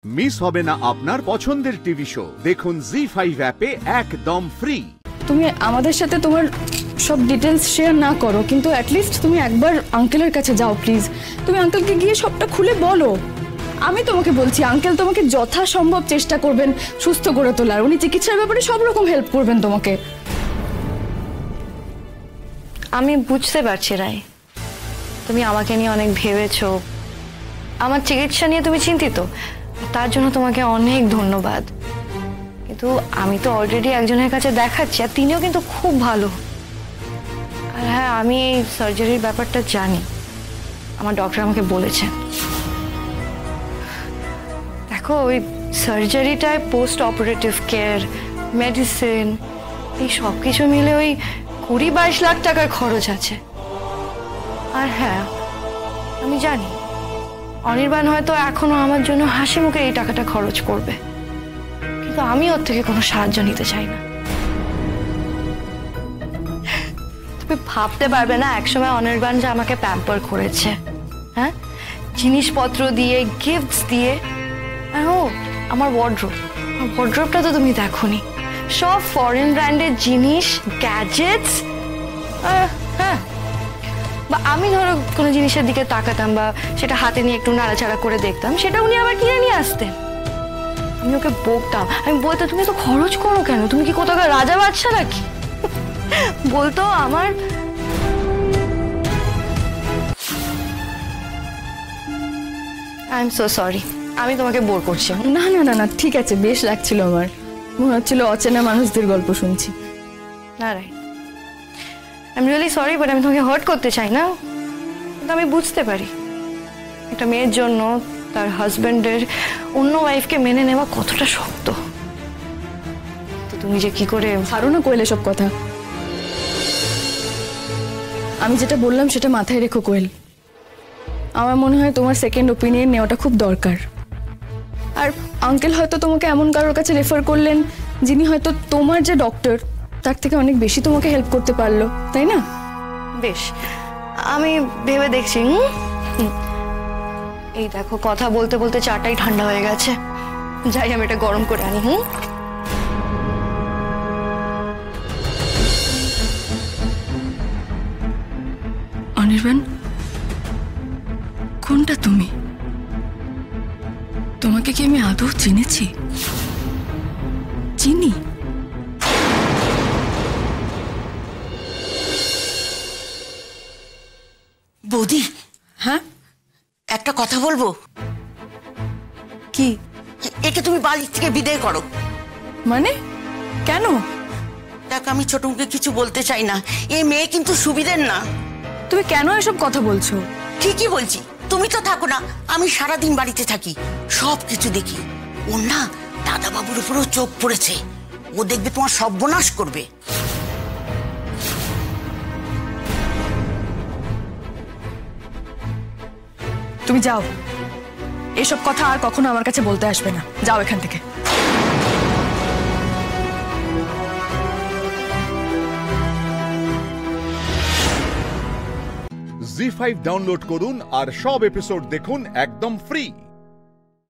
Miss হবে না আপনার পছন্দের টিভি শো। দেখুন জি5 অ্যাপে একদম ফ্রি। তুমি আমাদের সাথে তোমার সব ডিটেলস শেয়ার না করো, কিন্তু অ্যাটলিস্ট তুমি একবার আঙ্কেলের কাছে যাও প্লিজ। তুমি আঙ্কেলকে গিয়ে সবটা খুলে বলো। আমি তোমাকে বলছি, আঙ্কেল তোমাকে যথাসম্ভব চেষ্টা করবেন সুস্থ করে তোলার। উনি চিকিৎসার ব্যাপারে সব রকম হেল্প করবেন তোমাকে। আমি বুঝতে পারছি রাই, তুমি আমাকে নিয়ে অনেক ভেবেছো, আমার চিকিৎসা নিয়ে তুমি চিন্তিত, তার জন্য তোমাকে অনেক ধন্যবাদ। কিন্তু আমি তো অলরেডি একজনের কাছে দেখাচ্ছি, আর তিনিও কিন্তু খুব ভালো। আর হ্যাঁ, আমি এই সার্জারির ব্যাপারটা জানি, আমার ডক্টর আমাকে বলেছেন। দেখো, ওই সার্জারিটায় পোস্ট অপারেটিভ কেয়ার, মেডিসিন, এই সব কিছু মিলে ওই 20-22 লাখ টাকার খরচ আছে। আর হ্যাঁ, আমি জানি অনির্বাণ হয়তো এখনো আমার জন্য হাসি মুখে এই টাকাটা খরচ করবে, কিন্তু আমি ওর থেকে কোনো সাহায্য নিতে চাই না। তুমি ভাবতে পারবে না একসময় অনির্বাণ যে আমাকে প্যাম্পার করেছে, হ্যাঁ, জিনিসপত্র দিয়ে, গিফটস দিয়ে। আর ও আমার ওয়ার্ড্রোবটা তো তুমি দেখোনি, সব ফরেন ব্র্যান্ডের জিনিস, গ্যাজেটস। হ্যাঁ, বা আমি ধরো কোনো জিনিসের দিকে তাকাতাম বা সেটা হাতে নিয়ে একটু নাড়াচাড়া করে দেখতাম, সেটা উনি আবার কিনে নিয়ে আসতেন। আমি ওকে বকতাম, আমি বলতাম তুমি তো খরচ করো কেন, তুমি কি কোথাকার রাজা বাদশা নাকি? বলতো আমার আই এম সো সরি, আমি তোমাকে বোর করছি। না না না না, ঠিক আছে, বেশ লাগছিল আমার। মনে হচ্ছিল অচেনা মানুষদের গল্প শুনছি। না right, I am really sorry, but আমি তোমাকে হার্ট করতে চাই না। কিন্তু আমি বুঝতে পারি একটা মেয়ের জন্য তার হাজবেন্ডের অন্য ওয়াইফকে মেনে নেওয়া কতটা শক্ত। তো তুমি যে কি করে ছাড়ো না কোয়েল এসব কথা। আমি যেটা বললাম সেটা মাথায় রেখো কোয়েল। আমার মনে হয় তোমার সেকেন্ড ওপিনিয়ন নেওয়াটা খুব দরকার। আর আঙ্কেল হয়তো তোমাকে এমন কারোর কাছে রেফার করলেন যিনি হয়তো তোমার যে ডক্টর তার থেকে অনেক বেশি তোমাকে হেল্প করতে পারলো, তাই না? বেশ, আমি ভেবে দেখছি। এই দেখো, কথা বলতে বলতে চাটাই ঠান্ডা হয়ে গেছে, যাই আমি এটা গরম করে আনি। অনির্বাণ, কোনটা তুমি? তোমাকে কি আমি আদৌ চিনেছি? চিনি? বৌদি, হ্যাঁ, একটা কথা বলবো। কি? একে তুমি বাড়ি থেকে বিদায় করো। মানে কেন? দেখ, আমি ছোট মুখে কিছু বলতে চাই না, এই মেয়ে কিন্তু সুবিধের না। তুমি কেন এসব কথা বলছো? ঠিকই বলছি, তুমি তো থাকো না, আমি সারাদিন বাড়িতে থাকি, সব কিছু দেখি। ওর না দাদা বাবুর উপরেও চোখ পড়েছে, ও দেখবে তোমার সর্বনাশ করবে। তুমি যাও, এসব কথা আর কখনো আমার কাছে বলতে আসবে না। যাও এখান থেকে। জি5 ডাউনলোড করুন আর সব এপিসোড দেখুন একদম ফ্রি।